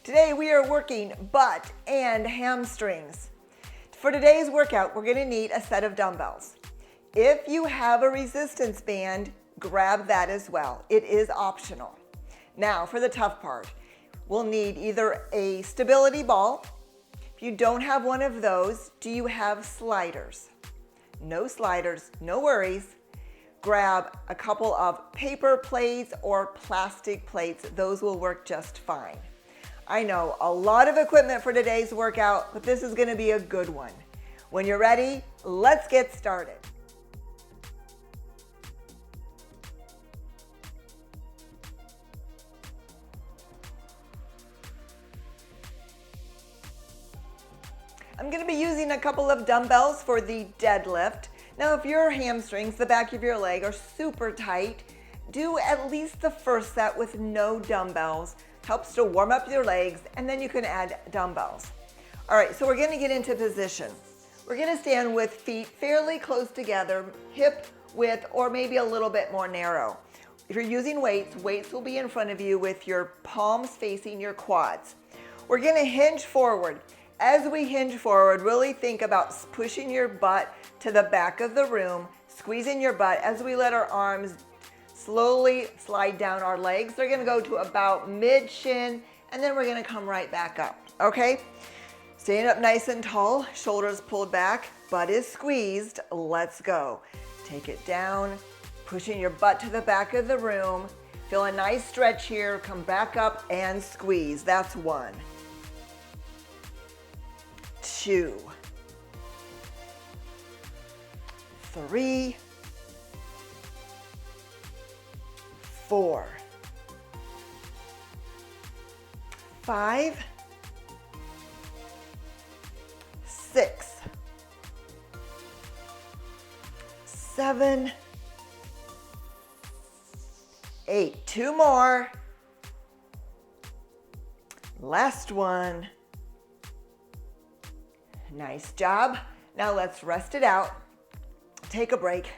Today we are working butt and hamstrings. For today's workout, we're gonna need a set of dumbbells. If you have a resistance band, grab that as well. It is optional. Now for the tough part, we'll need either a stability ball. If you don't have one of those, do you have sliders? No sliders, no worries. Grab a couple of paper plates or plastic plates. Those will work just fine. I know a lot of equipment for today's workout, but this is going to be a good one. When you're ready, let's get started. I'm going to be using a couple of dumbbells for the deadlift. Now, if your hamstrings, the back of your leg, are super tight, do at least the first set with no dumbbells. Helps to warm up your legs, and then you can add dumbbells. All right, so we're gonna get into position. We're gonna stand with feet fairly close together, hip width, or maybe a little bit more narrow. If you're using weights, weights will be in front of you with your palms facing your quads. We're gonna hinge forward. As we hinge forward, really think about pushing your butt to the back of the room, squeezing your butt as we let our arms slowly slide down our legs. They're gonna go to about mid-shin, and then we're gonna come right back up, okay? Stand up nice and tall, shoulders pulled back, butt is squeezed. Let's go. Take it down, pushing your butt to the back of the room. Feel a nice stretch here, come back up and squeeze. That's 1, 2, 3, 4, 5, 6, 7, 8. 2 more. Last one. Nice job. Now let's rest it out. Take a break.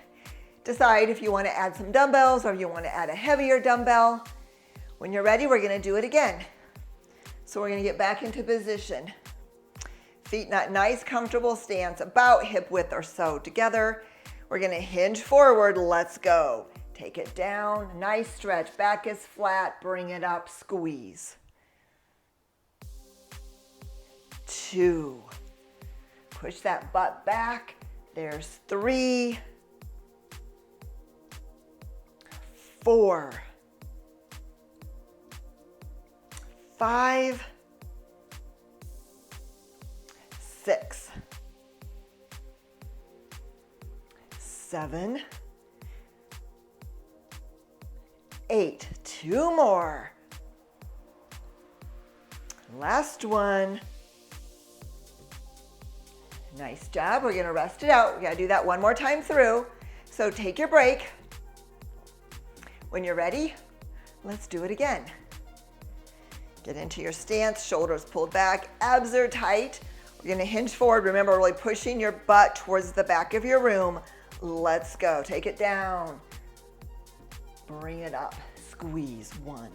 Decide if you want to add some dumbbells or if you want to add a heavier dumbbell. When you're ready, we're going to do it again. So we're going to get back into position. Feet in that nice, comfortable stance, about hip width or so together. We're going to hinge forward. Let's go. Take it down. Nice stretch. Back is flat. Bring it up. Squeeze. 2. Push that butt back. There's 3. 4, 5, 6, 7, 8. 2 more. Last one. Nice job. We're going to rest it out. We got to do that one more time through. So take your break. When you're ready, let's do it again. Get into your stance, shoulders pulled back, abs are tight. We're gonna hinge forward. Remember, really pushing your butt towards the back of your room. Let's go. Take it down. Bring it up. Squeeze. 1,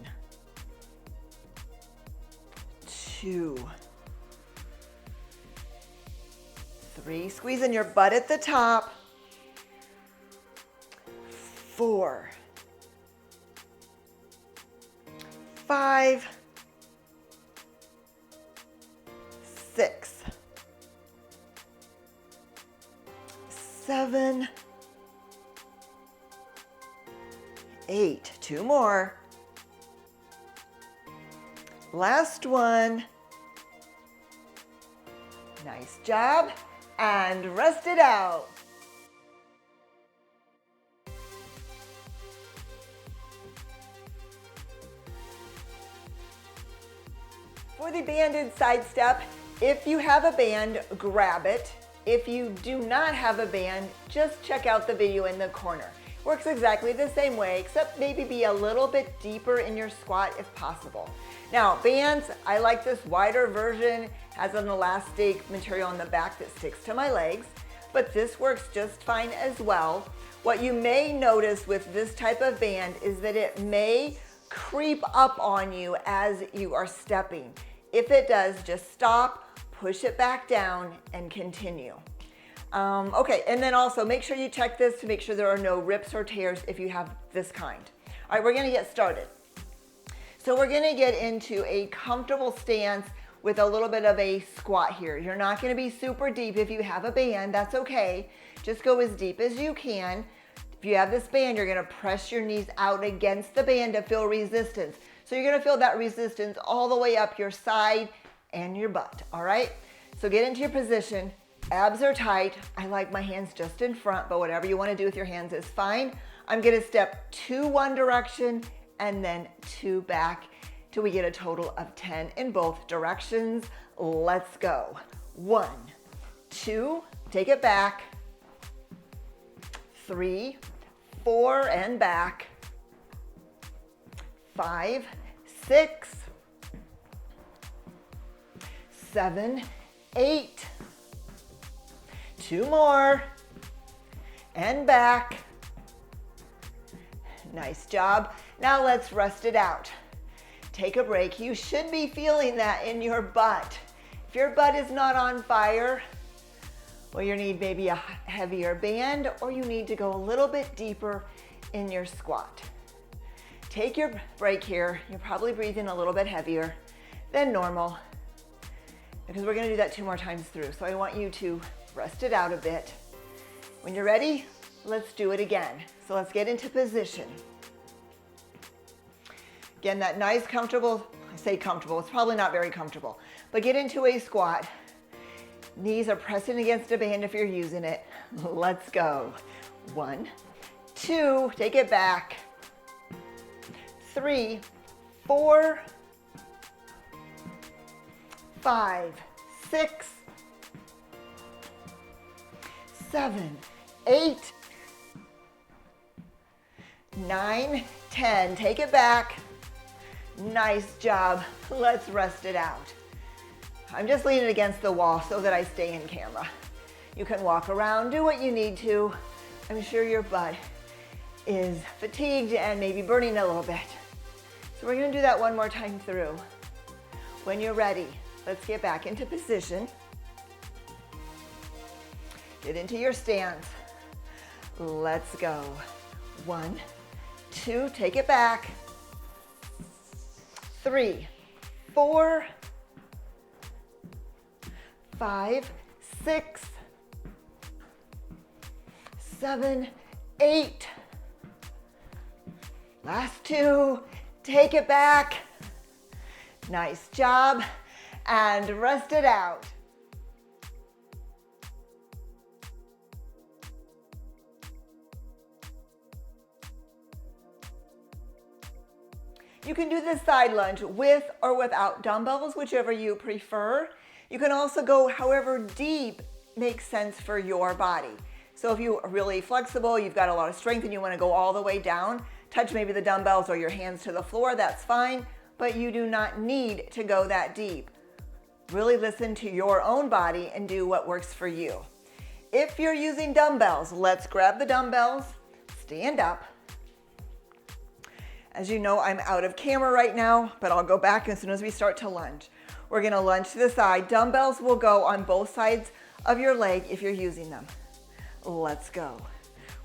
2, 3. Squeezing your butt at the top. 4, 5, 6, 7, 8. 2 more. Last one. Nice job. And rest it out. For the banded side step, if you have a band, grab it. If you do not have a band, just check out the video in the corner. Works exactly the same way, except maybe be a little bit deeper in your squat if possible. Now, bands, I like this wider version, has an elastic material on the back that sticks to my legs, but this works just fine as well. What you may notice with this type of band is that it may creep up on you as you are stepping. If it does, just stop, push it back down, and continue. Okay, and then also make sure you check this to make sure there are no rips or tears if you have this kind. All right, we're gonna get started. So we're gonna get into a comfortable stance with a little bit of a squat here. You're not gonna be super deep. If you have a band, that's okay. Just go as deep as you can. If you have this band, you're gonna press your knees out against the band to feel resistance. So you're gonna feel that resistance all the way up your side and your butt, all right? So get into your position. Abs are tight. I like my hands just in front, but whatever you wanna do with your hands is fine. I'm gonna step 2 one direction and then 2 back till we get a total of 10 in both directions. Let's go. 1, 2, take it back. 3, 4, and back. 5, 6, 7, 8. 2 more. And back. Nice job. Now let's rest it out. Take a break. You should be feeling that in your butt. If your butt is not on fire, well, you need maybe a heavier band, or you need to go a little bit deeper in your squat. Take your break here. You're probably breathing a little bit heavier than normal because we're gonna do that 2 more times through. So I want you to rest it out a bit. When you're ready, let's do it again. So let's get into position. Again, that nice comfortable, I say comfortable, it's probably not very comfortable, but get into a squat. Knees are pressing against a band if you're using it. Let's go. 1, 2, take it back. 3, 4, 5, 6, 7, 8, 9, 10. Take it back. Nice job. Let's rest it out. I'm just leaning against the wall so that I stay in camera. You can walk around, do what you need to. I'm sure your butt is fatigued and maybe burning a little bit. So we're gonna do that 1 more time through. When you're ready, let's get back into position. Get into your stance. Let's go. 1, 2, take it back. 3, 4, 5, 6, 7, 8. Last 2, take it back. Nice job, and rest it out. You can do this side lunge with or without dumbbells, whichever you prefer. You can also go however deep makes sense for your body. So if you're really flexible, you've got a lot of strength and you want to go all the way down, touch maybe the dumbbells or your hands to the floor, that's fine, but you do not need to go that deep. Really listen to your own body and do what works for you. If you're using dumbbells, let's grab the dumbbells, stand up. As you know, I'm out of camera right now, but I'll go back as soon as we start to lunge. We're gonna lunge to the side. Dumbbells will go on both sides of your leg if you're using them. Let's go.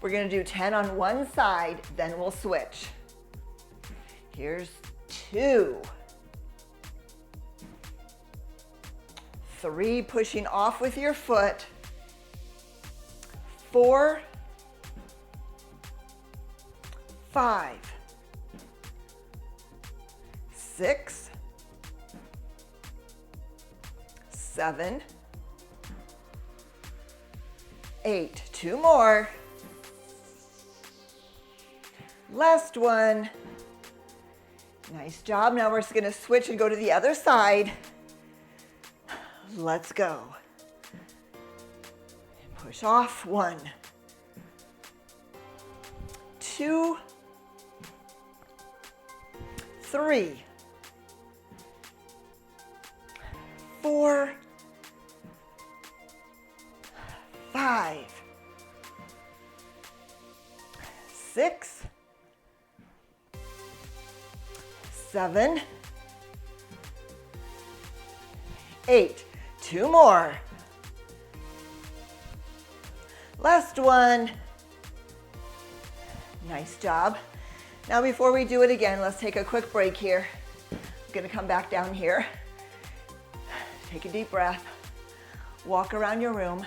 We're gonna do 10 on one side, then we'll switch. Here's 2. 3, pushing off with your foot. 4, 5, 6, 7, 8. 2 more. Last one. Nice job. Now we're just going to switch and go to the other side. Let's go. Push off. 1, 2, 3, 4, 5, 6, 7, 8. 2 more. Last one. Nice job. Now before we do it again, let's take a quick break here. I'm gonna come back down here. Take a deep breath. Walk around your room.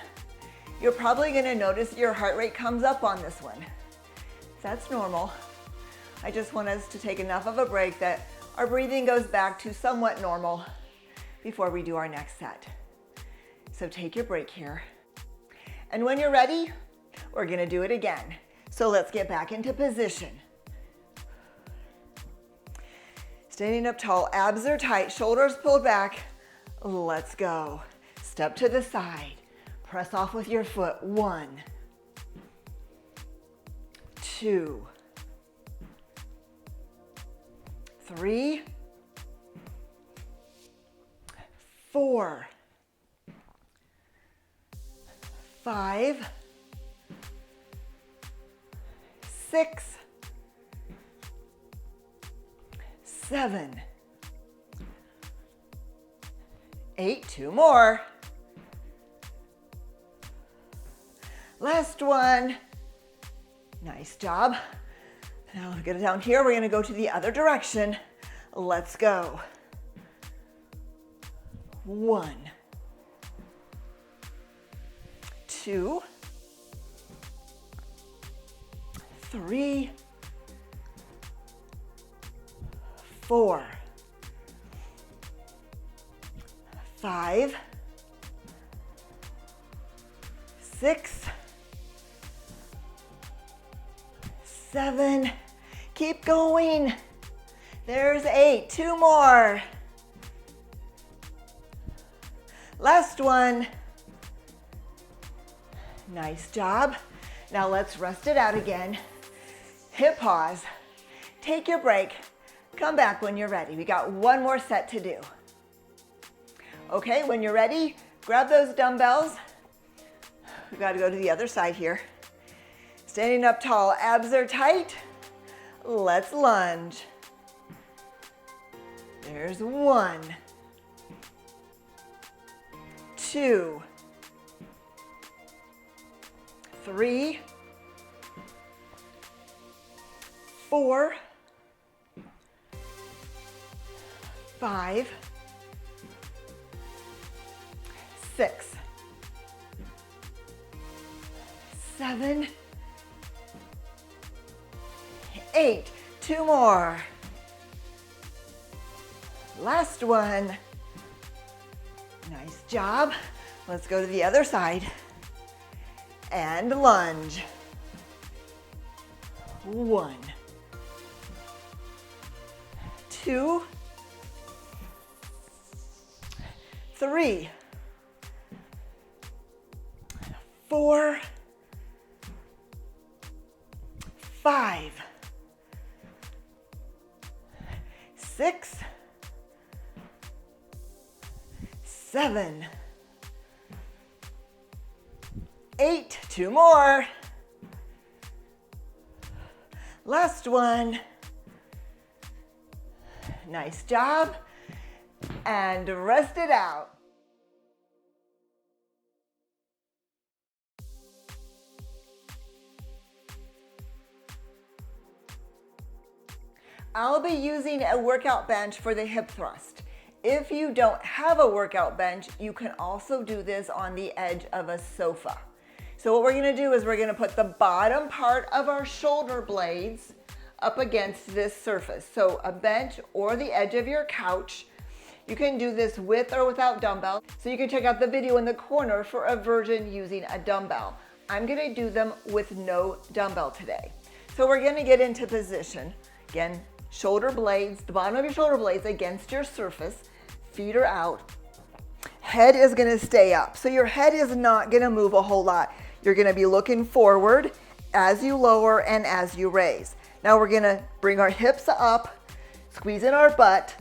You're probably gonna notice your heart rate comes up on this one. That's normal. I just want us to take enough of a break that our breathing goes back to somewhat normal before we do our next set. So take your break here. And when you're ready, we're gonna do it again. So let's get back into position. Standing up tall, abs are tight, shoulders pulled back. Let's go. Step to the side. Press off with your foot. 1, 2, 3, 4, 5, 6, 7, 8. 2 more. Last one. Nice job. Now get it down here. We're going to go to the other direction. Let's go. 1, 2, 3, 4, 5, 6, 7. Keep going. There's 8. 2 more. Last one. Nice job. Now let's rest it out again. Hip pause. Take your break. Come back when you're ready. We got one more set to do. Okay, when you're ready, grab those dumbbells. We got to go to the other side here. Standing up tall, abs are tight. Let's lunge. There's 1, 2, 3, 4, 5, 6, 7, 8. 2 more. Last one. Nice job. Let's go to the other side. And lunge. 1, 2, 3, 4, 5, 6, 7, 8. 2 more. Last one. Nice job. And rest it out. I'll be using a workout bench for the hip thrust. If you don't have a workout bench, you can also do this on the edge of a sofa. So what we're gonna do is we're gonna put the bottom part of our shoulder blades up against this surface. So a bench or the edge of your couch. You can do this with or without dumbbell. So you can check out the video in the corner for a version using a dumbbell. I'm gonna do them with no dumbbell today. So we're gonna get into position. Again, shoulder blades, the bottom of your shoulder blades against your surface. Feet are out. Head is gonna stay up. So your head is not gonna move a whole lot. You're gonna be looking forward as you lower and as you raise. Now we're gonna bring our hips up, squeeze in our butt,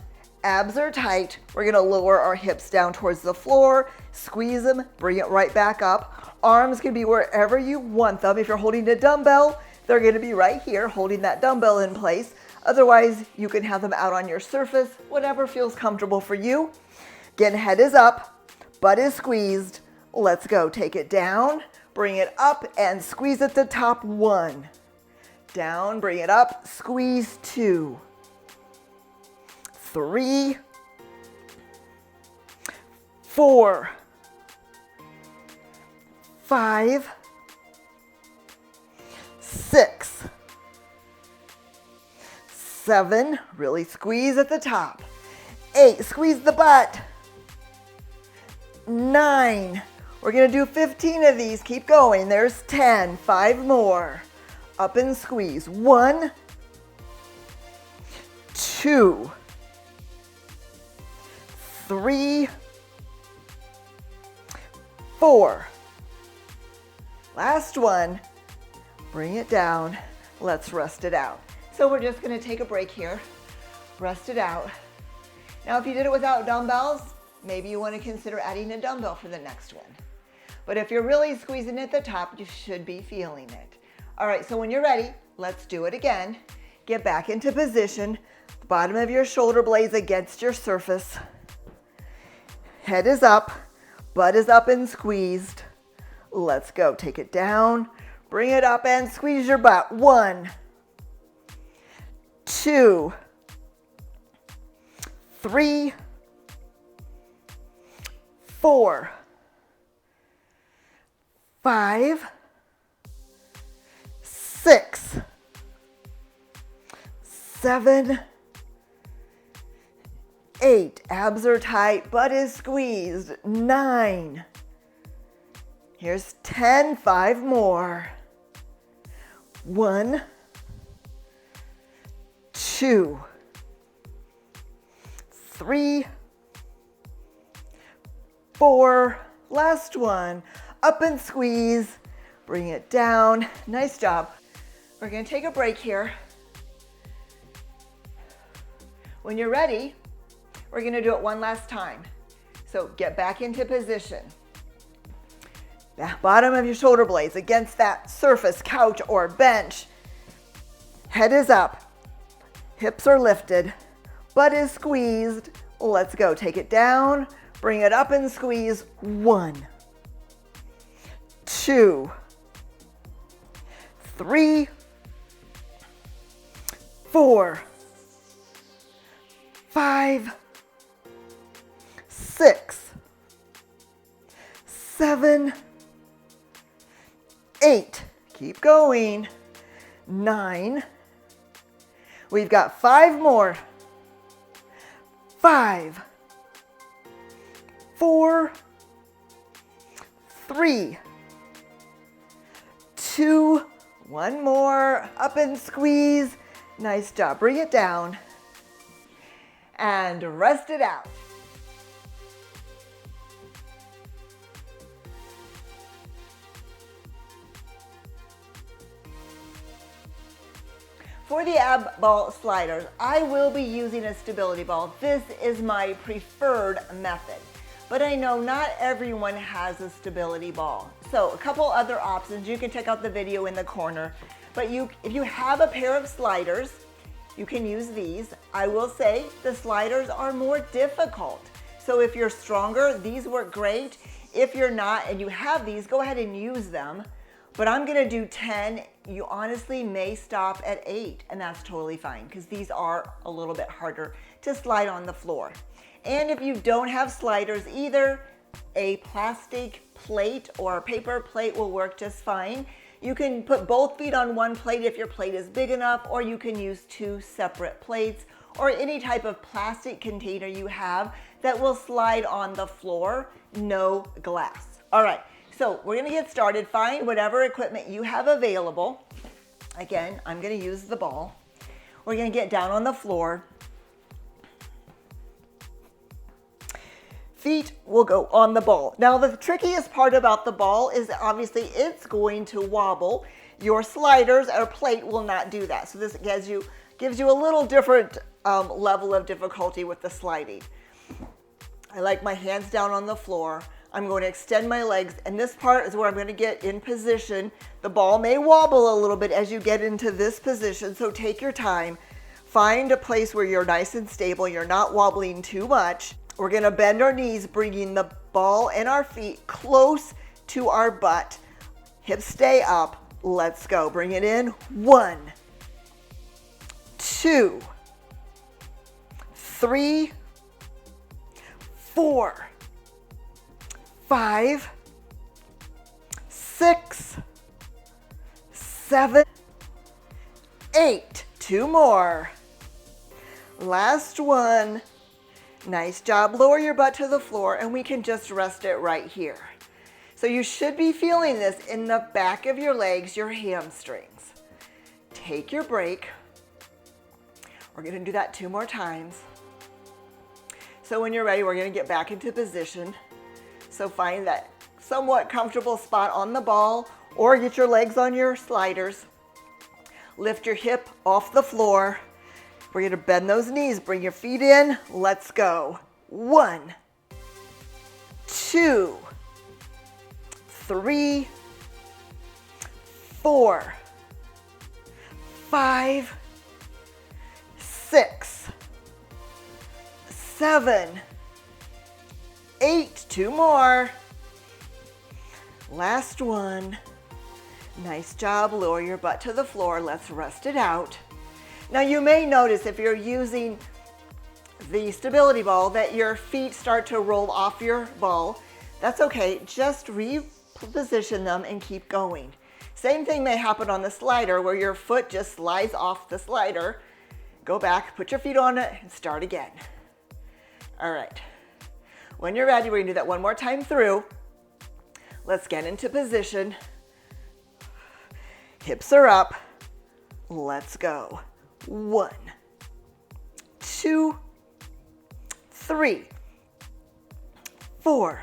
abs are tight. We're gonna lower our hips down towards the floor, squeeze them, bring it right back up. Arms can be wherever you want them. If you're holding a dumbbell, they're gonna be right here, holding that dumbbell in place. Otherwise, you can have them out on your surface, whatever feels comfortable for you. Again, head is up, butt is squeezed. Let's go. Take it down, bring it up and squeeze at the top. 1. Down, bring it up, squeeze. 2. 3. 4. 5. 6. 7. Really squeeze at the top. 8. Squeeze the butt. 9. We're going to do 15 of these. Keep going. There's 10. 5 more. Up and squeeze. 1. 2. 3. 4. Last one. Bring it down. Let's rest it out. So we're just going to take a break here. Rest it out. Now, if you did it without dumbbells, maybe you want to consider adding a dumbbell for the next one. But if you're really squeezing at the top, you should be feeling it. All right, so when you're ready, let's do it again. Get back into position. The bottom of your shoulder blades against your surface. Head is up, butt is up and squeezed. Let's go. Take it down, bring it up and squeeze your butt. 1, 2, 3, 4, 5, 6, 7, 8. Abs are tight, butt is squeezed. 9. Here's 10. 5 more. 1, 2, 3, 4. Last one. Up and squeeze. Bring it down. Nice job. We're going to take a break here. When you're ready, we're going to do it one last time. So get back into position. The bottom of your shoulder blades against that surface, couch or bench. Head is up. Hips are lifted. Butt is squeezed. Let's go. Take it down. Bring it up and squeeze. 1, 2, 3, 4, 5, 6, 7, 8. Keep going. 9. We've got 5 more. 5, 4, 3, 2, 1 more. Up and squeeze. Nice job. Bring it down and rest it out. For the ab ball sliders, I will be using a stability ball. This is my preferred method, but I know not everyone has a stability ball. So a couple other options, you can check out the video in the corner, but if you have a pair of sliders, you can use these. I will say the sliders are more difficult. So if you're stronger, these work great. If you're not and you have these, go ahead and use them. But I'm gonna do 10. You honestly may stop at 8, and that's totally fine because these are a little bit harder to slide on the floor. And if you don't have sliders either, a plastic plate or a paper plate will work just fine. You can put both feet on one plate if your plate is big enough, or you can use 2 separate plates or any type of plastic container you have that will slide on the floor, no glass. All right. So we're gonna get started. Find whatever equipment you have available. Again, I'm gonna use the ball. We're gonna get down on the floor. Feet will go on the ball. Now the trickiest part about the ball is obviously it's going to wobble. Your sliders or plate will not do that. So this gives you a little different level of difficulty with the sliding. I like my hands down on the floor. I'm going to extend my legs, and this part is where I'm going to get in position. The ball may wobble a little bit as you get into this position, so take your time. Find a place where you're nice and stable, you're not wobbling too much. We're gonna bend our knees, bringing the ball and our feet close to our butt. Hips stay up. Let's go. Bring it in. 1, 2, 3, 4, 5, 6, 7, 8. 2 more. Last one. Nice job. Lower your butt to the floor and we can just rest it right here. So you should be feeling this in the back of your legs, your hamstrings. Take your break. We're going to do that 2 more times. So when you're ready, we're going to get back into position. So find that somewhat comfortable spot on the ball or get your legs on your sliders. Lift your hip off the floor. We're going to bend those knees. Bring your feet in. Let's go. 1, 2, 3, 4, 5, 6, 7, 8. 2 more. Last one. Nice job. Lower your butt to the floor. Let's rest it out. Now you may notice if you're using the stability ball that your feet start to roll off your ball. That's okay. Just reposition them and keep going. Same thing may happen on the slider where your foot just slides off the slider. Go back, put your feet on it, and start again. All right. When you're ready, we're gonna do that one more time through. Let's get into position. Hips are up. Let's go. 1, 2, 3, 4,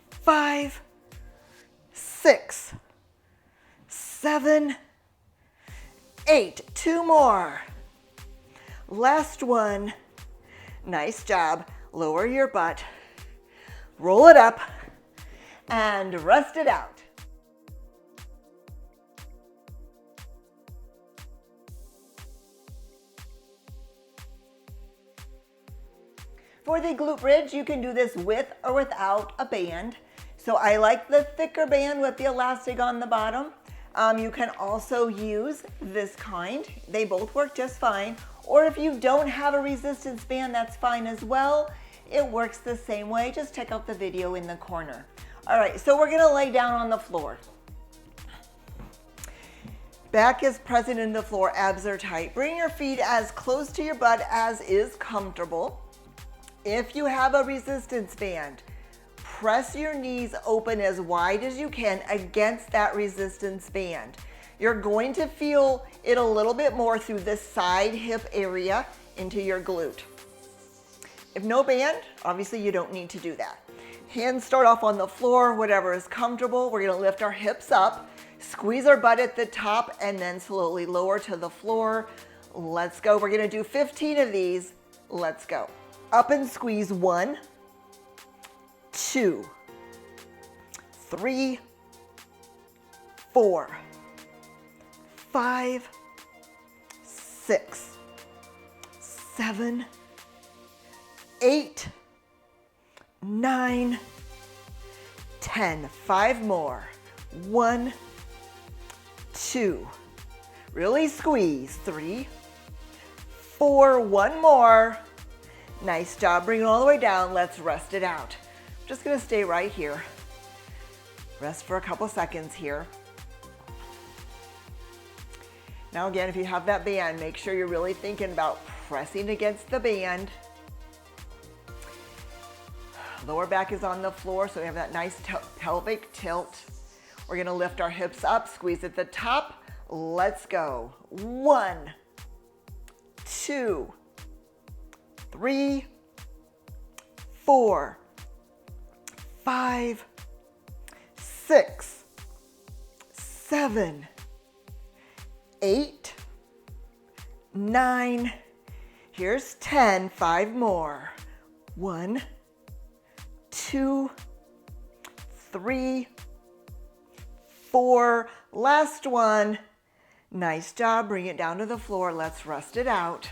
5, 6, 7, 8. 2 more. Last one. Nice job. Lower your butt. Roll it up and rest it out. For the glute bridge, you can do this with or without a band. So I like the thicker band with the elastic on the bottom. You can also use this kind. They both work just fine. Or if you don't have a resistance band, that's fine as well. It works the same way. Just check out the video in the corner. All right, so we're gonna lay down on the floor. Back is present in the floor, abs are tight. Bring your feet as close to your butt as is comfortable. If you have a resistance band, press your knees open as wide as you can against that resistance band. You're going to feel it a little bit more through this side hip area into your glute. If no band, obviously you don't need to do that. Hands start off on the floor, whatever is comfortable. We're gonna lift our hips up, squeeze our butt at the top, and then slowly lower to the floor. Let's go. We're gonna do 15 of these. Let's go. Up and squeeze. 1, 2, 3, 4, 5, 6, 7, 8, 9, 10. 5 more. 1, 2. Really squeeze. 3, 4. 1 more. Nice job. Bring it all the way down. Let's rest it out. I'm just going to stay right here. Rest for a couple seconds here. Now again, if you have that band, make sure you're really thinking about pressing against the band. Lower back is on the floor, so we have that nice pelvic tilt. We're gonna lift our hips up, squeeze at the top. Let's go. 1, 2, 3, 4, 5, 6, 7, 8, 9. Here's 10. 5 more. 1, 2, 3, 4. Last one. Nice job. Bring it down to the floor. Let's rest it out.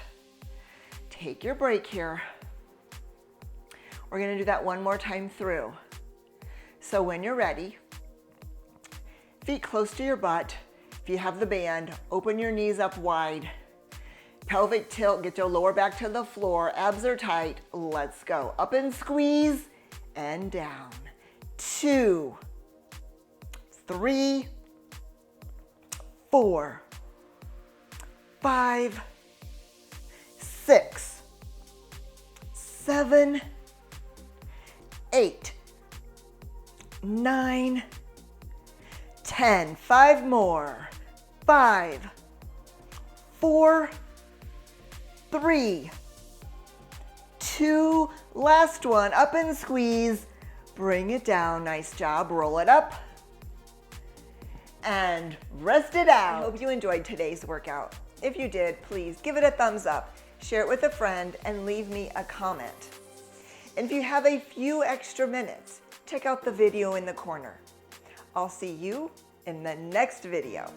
Take your break here. We're gonna do that one more time through. So when you're ready, feet close to your butt. If you have the band, open your knees up wide. Pelvic tilt, get your lower back to the floor. Abs are tight. Let's go. Up and squeeze and down. 2, 3, 4, 5, 6, 7, 8, 9, 10. 5 more. 5, 4, 3, 2, last one. Up and squeeze. Bring it down. Nice job. Roll it up and rest it out. I hope you enjoyed today's workout. If you did, please give it a thumbs up, share it with a friend, and leave me a comment. And if you have a few extra minutes, check out the video in the corner. I'll see you in the next video.